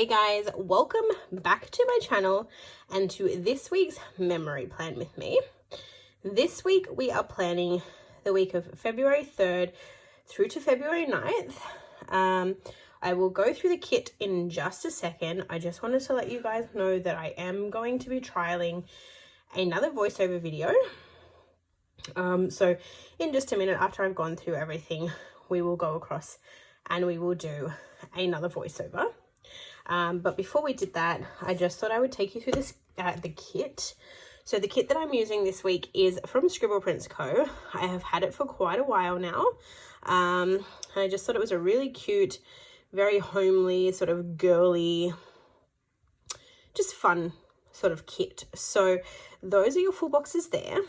Hey guys, welcome back to my channel and to this week's memory plan with me. This week we are planning the week of February 3rd through to February 9th. I will go through the kit in just a second. I just wanted to let you guys know that I am going to be trialing another voiceover video. So in just a minute after I've gone through everything, we will go across and we will do another voiceover. But before we did that, I just thought I would take you through this the kit. So the kit that I'm using this week is from Scribble Co. I have had it for quite a while now. I just thought it was a really cute, very homely, sort of girly, just fun sort of kit. So those are your full boxes there.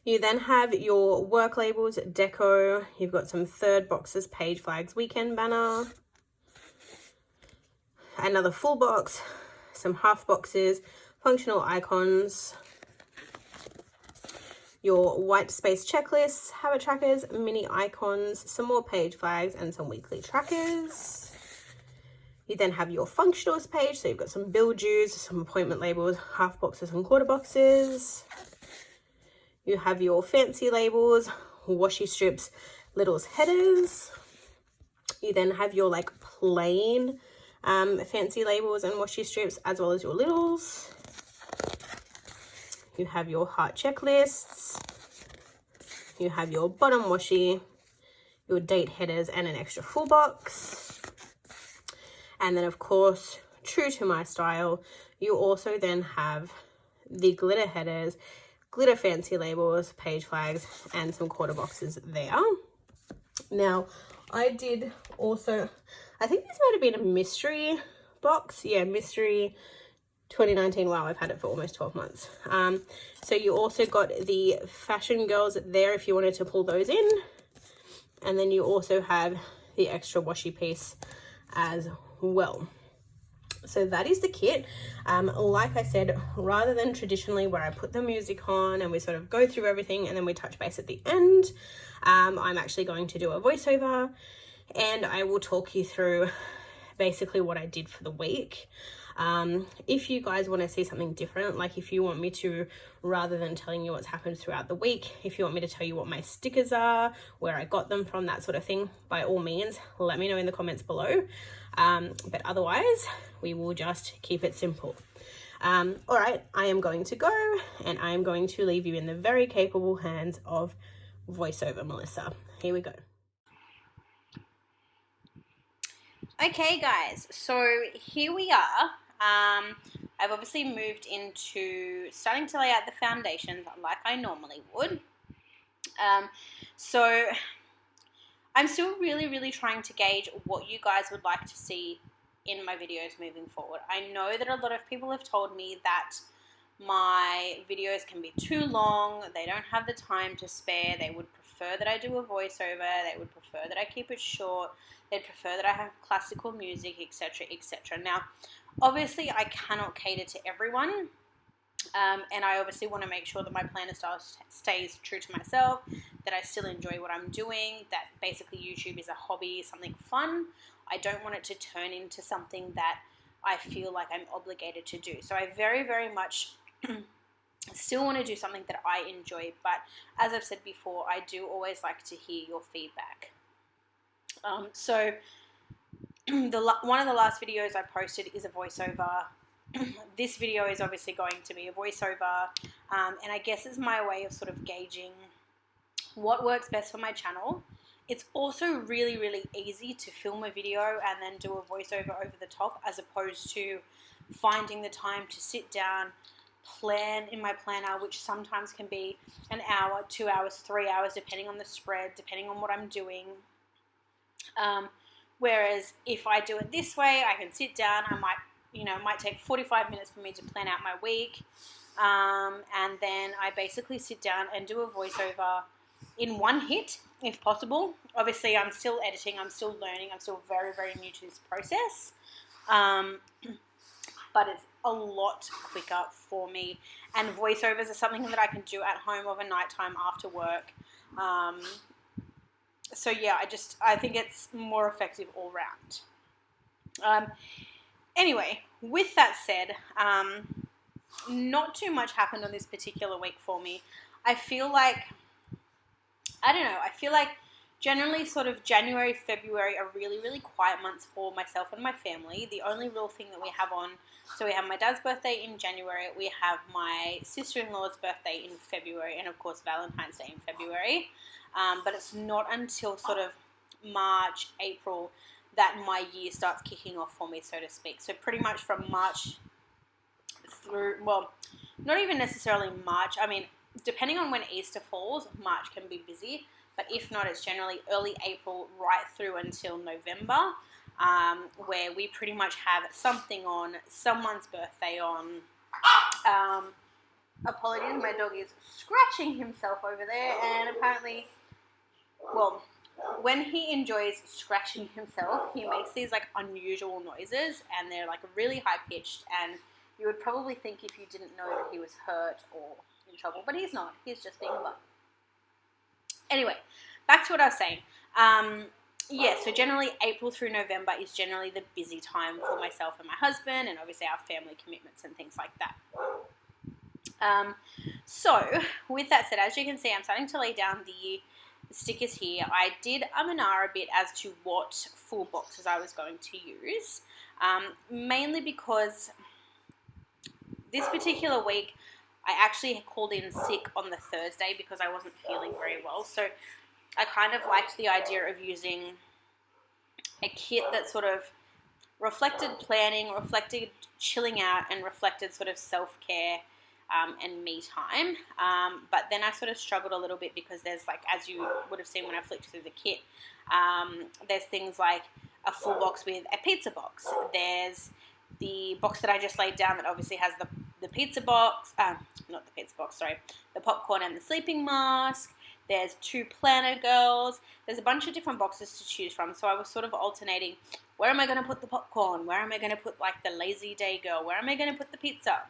You then have your work labels, deco. You've got some third boxes, page flags, weekend banner. Another full box, some half boxes, functional icons, your white space checklists, habit trackers, mini icons, some more page flags, and some weekly trackers. You then have your functionals page, so you've got some bill dues, some appointment labels, half boxes and quarter boxes. You have your fancy labels, washi strips, littles, headers. You then have your like plain fancy labels and washi strips, as well as your littles. You have your heart checklists. You have your bottom washi, your date headers, and an extra full box. And then, of course, true to my style, you also then have the glitter headers, glitter fancy labels, page flags, and some quarter boxes there. Now, I did also, I think this might have been a mystery box. Yeah, mystery 2019. Wow, I've had it for almost 12 months. So you also got the fashion girls there if you wanted to pull those in. And then you also have the extra washi piece as well. So that is the kit. Like I said, rather than traditionally where I put the music on and we sort of go through everything and then we touch base at the end, I'm actually going to do a voiceover and I will talk you through basically what I did for the week. If you guys want to see something different, like if you want me to, rather than telling you what's happened throughout the week, if you want me to tell you what my stickers are, where I got them from, that sort of thing, by all means, let me know in the comments below. But otherwise, we will just keep it simple. All right, I am going to go and I am going to leave you in the very capable hands of voiceover Melissa. Here we go. Okay guys, so here we are. I've obviously moved into starting to lay out the foundations like I normally would. So I'm still really trying to gauge what you guys would like to see in my videos moving forward. I know that a lot of people have told me that my videos can be too long, they don't have the time to spare, they would prefer that I do a voiceover, they would prefer that I keep it short, they'd prefer that I have classical music, etc, etc. Now, obviously I cannot cater to everyone, and I obviously want to make sure that my planner style stays true to myself, that I still enjoy what I'm doing, that basically YouTube is a hobby, something fun. I don't want it to turn into something that I feel like I'm obligated to do. So I very much still want to do something that I enjoy, but as I've said before, I do always like to hear your feedback. So one of the last videos I posted is a voiceover. This video is obviously going to be a voiceover, and I guess it's my way of sort of gauging what works best for my channel. It's also really easy to film a video and then do a voiceover over the top, as opposed to finding the time to sit down, plan in my planner, which sometimes can be an hour, 2 hours, 3 hours, depending on the spread, depending on what I'm doing. Whereas if I do it this way, I can sit down, I might, it might take 45 minutes for me to plan out my week, and then I basically sit down and do a voiceover in one hit, if possible. Obviously, I'm still editing, I'm still learning, I'm still very new to this process, but it's a lot quicker for me, and voiceovers are something that I can do at home over nighttime after work. So yeah, I think it's more effective all round. Anyway, with that said, not too much happened on this particular week for me. I feel like, I don't know, I feel like generally sort of January, February are really, really quiet months for myself and my family. The only real thing that we have on, so we have my dad's birthday in January, we have my sister-in-law's birthday in February, and of course Valentine's Day in February. But it's not until sort of March, April that my year starts kicking off for me, so to speak. So pretty much from March through, well, not even necessarily March. I mean, depending on when Easter falls, March can be busy. But if not, it's generally early April right through until November, where we pretty much have something on, someone's birthday on. Apologies, my dog is scratching himself over there, and apparently, well, when he enjoys scratching himself, he makes these like unusual noises, and they're like really high pitched, and you would probably think if you didn't know that he was hurt or in trouble, but he's not. He's just being a bug. Anyway, back to what I was saying. Yeah, so generally April through November is generally the busy time for myself and my husband, and obviously our family commitments and things like that. So with that said, as you can see, I'm starting to lay down the stickers here. I did and ah a bit as to what full boxes I was going to use, mainly because this particular week I actually called in sick on the Thursday because I wasn't feeling very well. So I kind of liked the idea of using a kit that sort of reflected planning, reflected chilling out, and reflected sort of self-care and me time. But then I sort of struggled a little bit because there's like, as you would have seen when I flicked through the kit, there's things like a full box with a pizza box. There's the box that I just laid down that obviously has the pizza box, not the pizza box, sorry, the popcorn and the sleeping mask. There's 2 planner girls. There's a bunch of different boxes to choose from. So I was sort of alternating, where am I going to put the popcorn? Where am I going to put like the lazy day girl? Where am I going to put the pizza?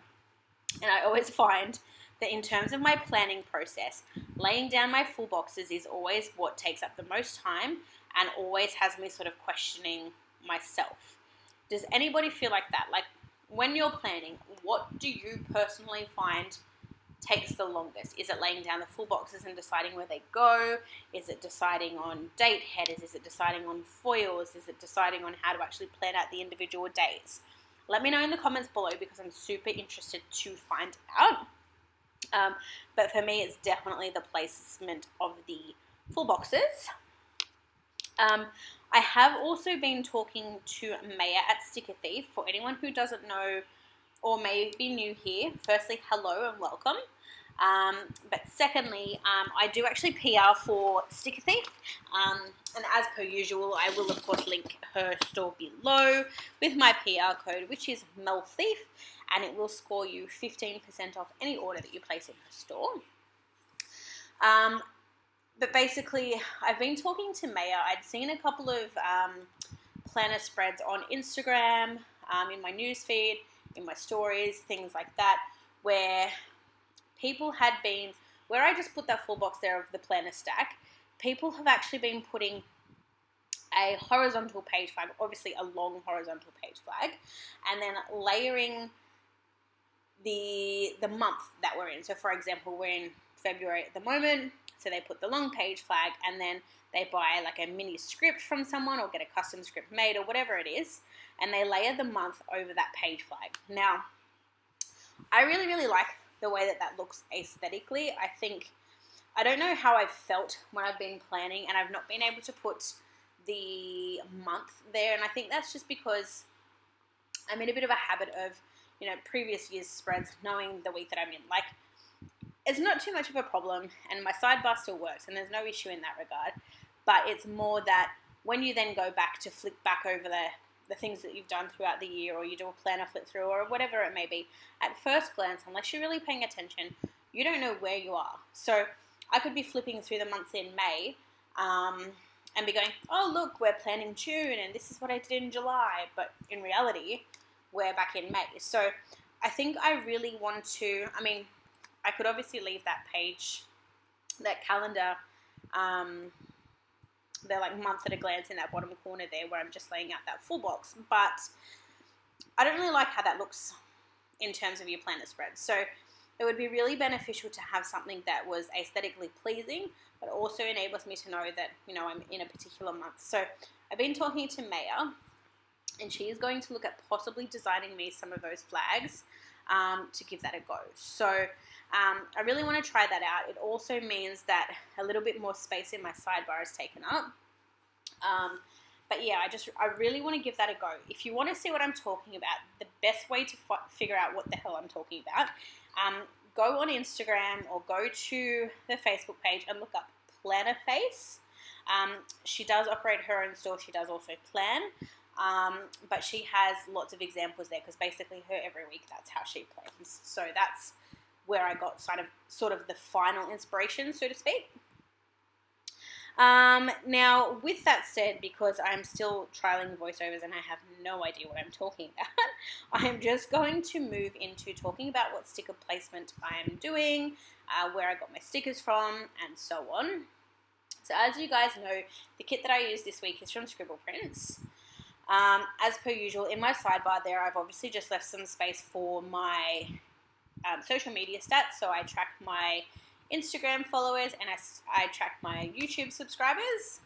And I always find that in terms of my planning process, laying down my full boxes is always what takes up the most time and always has me sort of questioning myself. Does anybody feel like that? Like when you're planning, what do you personally find takes the longest? Is it laying down the full boxes and deciding where they go? Is it deciding on date headers? Is it deciding on foils? Is it deciding on how to actually plan out the individual dates? Let me know in the comments below because I'm super interested to find out. But for me, it's definitely the placement of the full boxes. I have also been talking to Maya at Sticker Thief. For anyone who doesn't know or may be new here, firstly, hello and welcome. But secondly, I do actually PR for Sticker Thief, and as per usual, I will of course link her store below with my PR code, which is MELTHIEF, and it will score you 15% off any order that you place in her store. But basically, I've been talking to Maya. I'd seen a couple of planner spreads on Instagram, in my newsfeed, in my stories, things like that, where people had been, where I just put that full box there of the planner stack, people have actually been putting a horizontal page flag, obviously a long horizontal page flag, and then layering the month that we're in. So for example, we're in February at the moment, so they put the long page flag, and then they buy like a mini script from someone or get a custom script made or whatever it is, and they layer the month over that page flag. Now, I really, really like the way that looks aesthetically. I don't know how I've felt when I've been planning and I've not been able to put the month there, and I think that's just because I'm in a bit of a habit of, previous year's spreads, knowing the week that I'm in. Like, it's not too much of a problem, and my sidebar still works, and there's no issue in that regard, but it's more that when you then go back to flick back over the things that you've done throughout the year, or you do a planner flip through, or whatever it may be, at first glance, unless you're really paying attention, you don't know where you are. So I could be flipping through the months in May and be going, oh, look, we're planning June, and this is what I did in July, but in reality, we're back in May. So I think I really want to, I could obviously leave that page, that calendar, they're like months at a glance in that bottom corner there where I'm just laying out that full box. But I don't really like how that looks in terms of your planner spread. So it would be really beneficial to have something that was aesthetically pleasing, but also enables me to know that, you know, I'm in a particular month. So I've been talking to Maya, and she is going to look at possibly designing me some of those flags to give that a go. So I really want to try that out. It also means that a little bit more space in my sidebar is taken up. But yeah, I really want to give that a go. If you want to see what I'm talking about, the best way to figure out what the hell I'm talking about, go on Instagram or go to the Facebook page and look up Planner Face. She does operate her own store. She does also plan, but she has lots of examples there because basically her every week, that's how she plans. So that's where I got sort of the final inspiration, so to speak. Now, with that said, because I'm still trialing voiceovers and I have no idea what I'm talking about, I'm just going to move into talking about what sticker placement I am doing, where I got my stickers from, and so on. So as you guys know, the kit that I used this week is from Scribble Prints. As per usual, in my sidebar there, I've obviously just left some space for my social media stats. So I track my Instagram followers and I track my YouTube subscribers.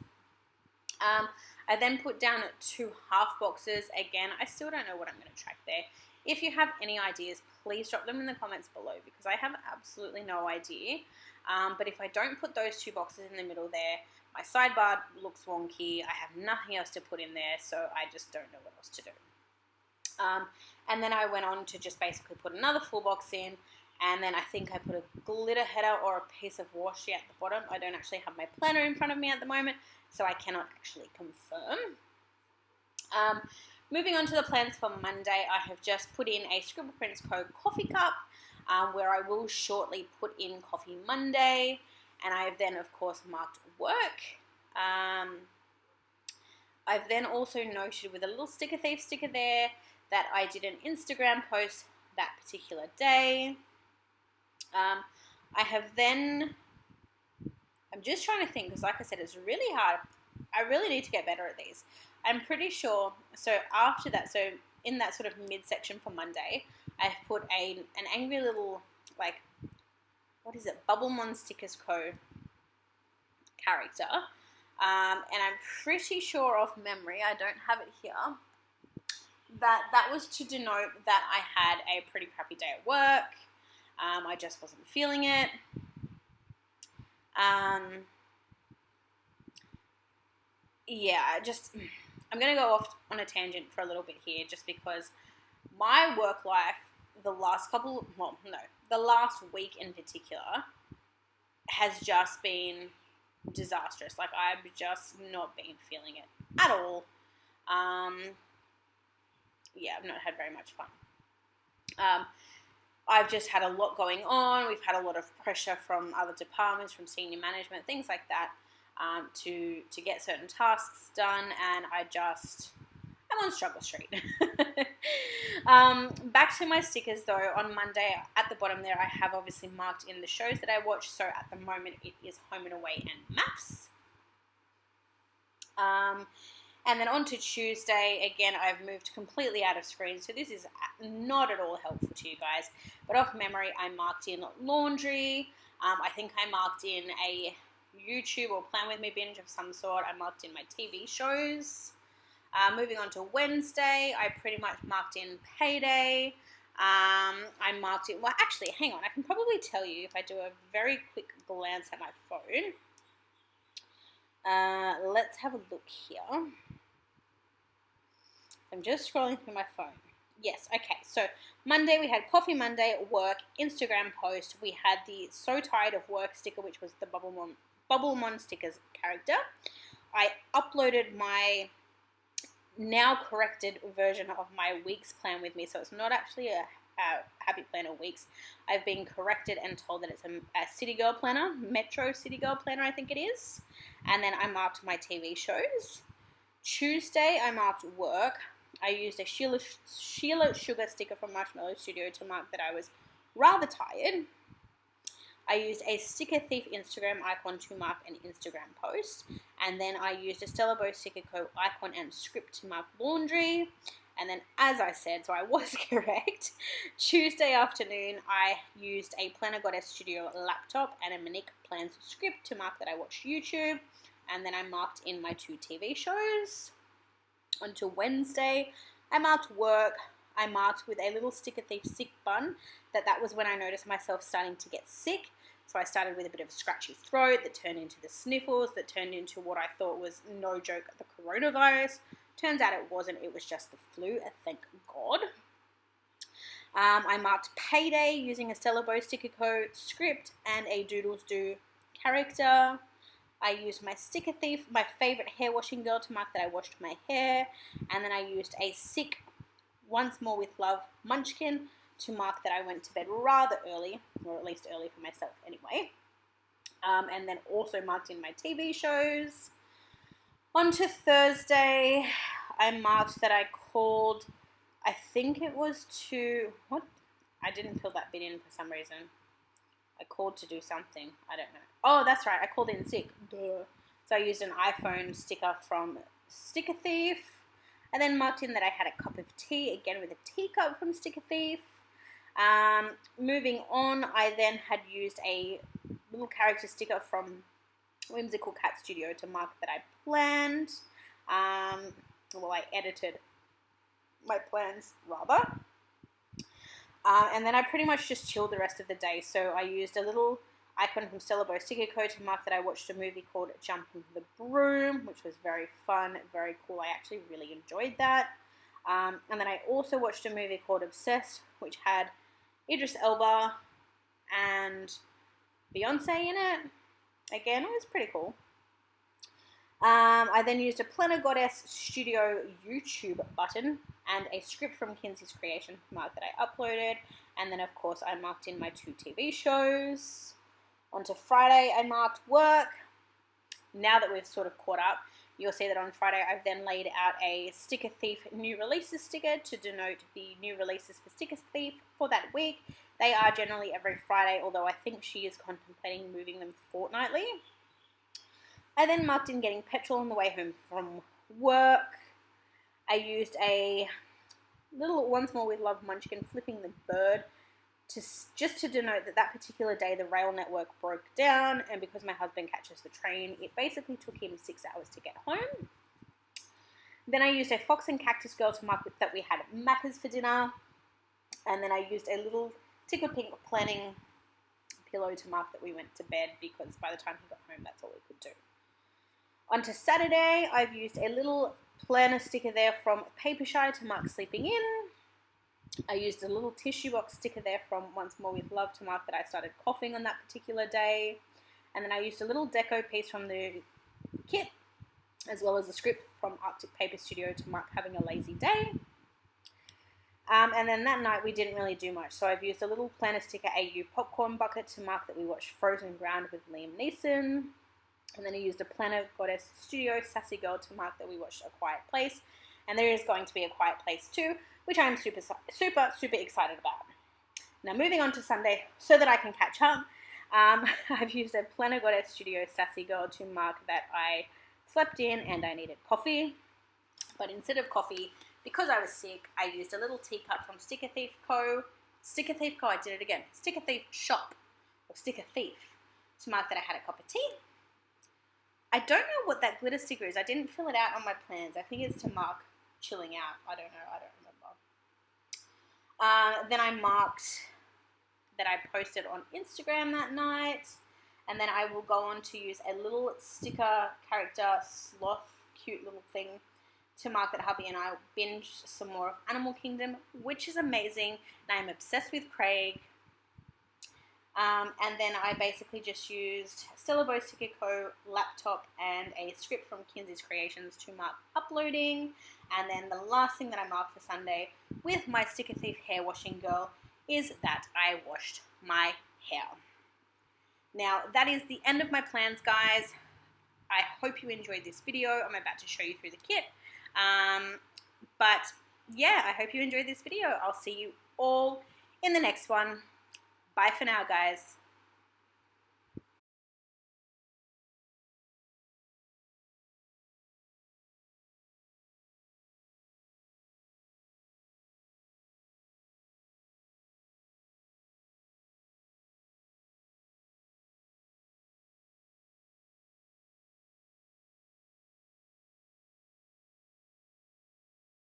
I then put down 2 half boxes. Again, I still don't know what I'm going to track there. If you have any ideas, please drop them in the comments below because I have absolutely no idea. But if I don't put those 2 boxes in the middle there, my sidebar looks wonky. I have nothing else to put in there, so I just don't know what else to do. And then I went on to just basically put another full box in, and then I think I put a glitter header or a piece of washi at the bottom. I don't actually have my planner in front of me at the moment, so I cannot actually confirm. Moving on to the plans for Monday, I have just put in a Scribble Prints Co. coffee cup, where I will shortly put in Coffee Monday, and I have then, of course, marked work. I've then also noted with a little sticker thief sticker there that I did an Instagram post that particular day. I have then, I'm just trying to think because like I said, it's really hard. I really need to get better at these. I'm pretty sure, so after that, so in that sort of midsection for Monday, I've put an angry little, like, what is it, Bubblemon Stickers Co. character. And I'm pretty sure off memory, I don't have it here, that was to denote that I had a pretty crappy day at work. I just wasn't feeling it. Yeah, I'm going to go off on a tangent for a little bit here just because my work life, the last week in particular, has just been disastrous. Like, I've just not been feeling it at all. Yeah, I've not had very much fun. I've just had a lot going on. We've had a lot of pressure from other departments, from senior management, things like that, to get certain tasks done, and I'm on struggle street. Back to my stickers though. On Monday, at the bottom there, I have obviously marked in the shows that I watch. So at the moment, it is Home and Away and Maths. And then on to Tuesday, again, I've moved completely out of screen, so this is not at all helpful to you guys. But off memory, I marked in laundry. I think I marked in a YouTube or Plan With Me binge of some sort. I marked in my TV shows. Moving on to Wednesday, I pretty much marked in payday. I marked in, well, actually, hang on. I can probably tell you if I do a very quick glance at my phone. Let's have a look here. I'm just scrolling through my phone. Yes, okay. So Monday we had Coffee Monday, work, Instagram post. We had the So Tired of Work sticker, which was the Bubblemon stickers character. I uploaded my now corrected version of my week's plan with me, so it's not actually a Happy Planner weeks. I've been corrected and told that it's a City Girl planner, Metro City Girl planner, I think it is. And then I marked my TV shows. Tuesday, I marked work. I used a Sheila Sugar sticker from Marshmallow Studio to mark that I was rather tired. I used a Sticker Thief Instagram icon to mark an Instagram post. And then I used a Stella Bow Sticker Co icon and script to mark laundry. And then, as I said, so I was correct, Tuesday afternoon I used a Planner Goddess Studio laptop and a Monique Plans script to mark that I watched YouTube. And then I marked in my 2 TV shows. Onto Wednesday, I marked work. I marked with a little Sticker Thief sick bun that was when I noticed myself starting to get sick. So I started with a bit of a scratchy throat that turned into the sniffles, that turned into what I thought was, no joke, the coronavirus. Turns out it wasn't, it was just the flu, thank God. I marked payday using a Stella Bow Sticker Co script and a Doodles Do character. I used my Sticker Thief, my favourite hair washing girl, to mark that I washed my hair. And then I used a sick Once More With Love munchkin to mark that I went to bed rather early, or at least early for myself anyway. And then also marked in my TV shows. On to Thursday, I marked that I called, I think it was to, what? I didn't fill that bit in for some reason. I called to do something, I don't know. Oh, that's right, I called in sick. Duh. So I used an iPhone sticker from Sticker Thief. I then marked in that I had a cup of tea, again with a teacup from Sticker Thief. Moving on, I then had used a little character sticker from Whimsical Cat Studio to mark that I planned. Well, I edited my plans, rather. And then I pretty much just chilled the rest of the day. So I used a little icon from Stella Bow Sticker Co to mark that I watched a movie called Jumping the Broom, which was very fun, very cool. I actually really enjoyed that. And then I also watched a movie called Obsessed, which had Idris Elba and Beyonce in it. Again, it was pretty cool. I then used a Planner Goddess Studio YouTube button and a script from Kinsey's Creation mark that I uploaded. And then, of course, I marked in my 2 TV shows. Onto Friday, I marked work. Now that we've sort of caught up, you'll see that on Friday I've then laid out a Sticker Thief new releases sticker to denote the new releases for Sticker Thief for that week. They are generally every Friday, although I think she is contemplating moving them fortnightly. I then marked in getting petrol on the way home from work. I used a little Once More With Love munchkin flipping the bird just to denote that particular day the rail network broke down, and because my husband catches the train, it basically took him 6 hours to get home. Then I used a Fox and Cactus Girl to mark that we had Macca's for dinner, and then I used a little Tickle Pink planning pillow to mark that we went to bed, because by the time he got home, that's all we could do. On to Saturday, I've used a little planner sticker there from Paper Shy to mark sleeping in. I used a little tissue box sticker there from Once More With Love to mark that I started coughing on that particular day. And then I used a little deco piece from the kit, as well as a script from Arctic Paper Studio to mark having a lazy day. And then that night we didn't really do much, so I've used a little planner sticker AU popcorn bucket to mark that we watched Frozen Ground with Liam Neeson. And then I used a Planner Goddess Studio Sassy Girl to mark that we watched A Quiet Place. And there is going to be A Quiet Place too, which I'm super excited about. Now moving on to Sunday, so that I can catch up, I've used a Planner Goddess Studio Sassy Girl to mark that I slept in and I needed coffee. But instead of coffee, because I was sick, I used a little teacup from Sticker Thief Co. Sticker Thief Co, I did it again. Sticker Thief Shop, or Sticker Thief, to mark that I had a cup of tea. I don't know what that glitter sticker is. I didn't fill it out on my plans. I think it's to mark chilling out. I don't know. I don't remember. Then I marked that I posted on Instagram that night. And then I will go on to use a little sticker character sloth, cute little thing, to mark that hubby and I binged some more of Animal Kingdom, which is amazing. And I'm obsessed with Craig. And then I basically just used Stella Bow Sticker Co. laptop and a script from Kinsey's Creations to mark uploading. And then the last thing that I marked for Sunday with my Sticker Thief hair washing girl is that I washed my hair. Now that is the end of my plans, guys. I hope you enjoyed this video. I'm about to show you through the kit. But yeah, I hope you enjoyed this video. I'll see you all in the next one. Bye for now, guys.